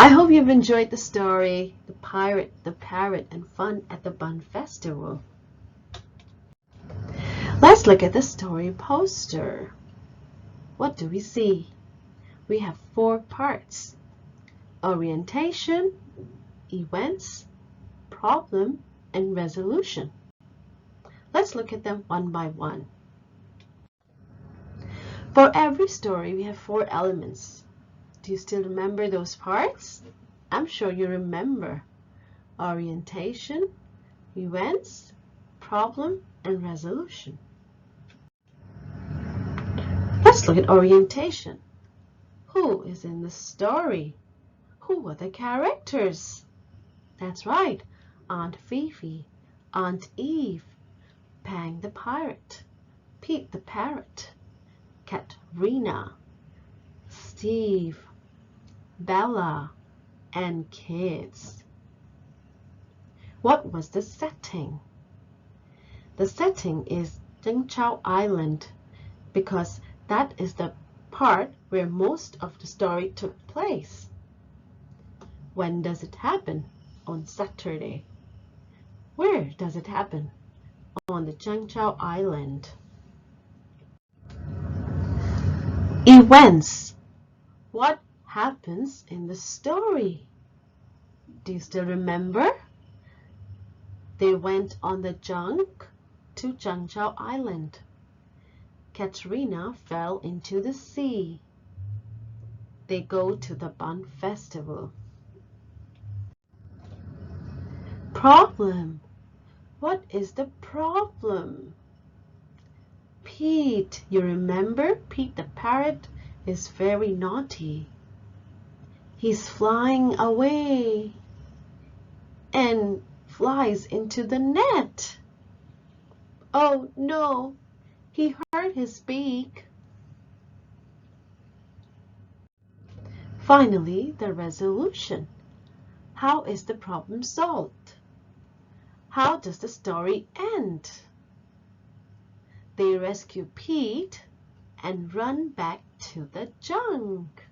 I hope you've enjoyed the story, The Pirate, the Parrot, and Fun at the Bun Festival. Let's look at the story poster. What do we see? We have 4 parts: orientation, events, problem, and resolution. Let's look at them one by one. For every story, we have 4 elements. Do you still remember those parts? I'm sure you remember. Orientation, events, problem, and resolution. Let's look at orientation. Who is in the story? Who are the characters? That's right, Aunt Fifi, Aunt Eve, Pang the Pirate, Pete the Parrot, Katrina, Steve, Bella, and kids. What was the setting? The setting is Zhengchao Island because that is the part where most of the story took place. When does it happen? On Saturday. Where does it happen? On the Zhengchao Island. Events. What happens in the story? Do you still remember? They went on the junk to Zhengchao Island. Katrina fell into the sea. They go to the Bun Festival. Problem. What is the problem? Pete. You remember? Pete the Parrot is very naughty. He's flying away and flies into the net. Oh no, he hurt his beak. Finally, the resolution. How is the problem solved? How does the story end? They rescue Pete and run back to the junk.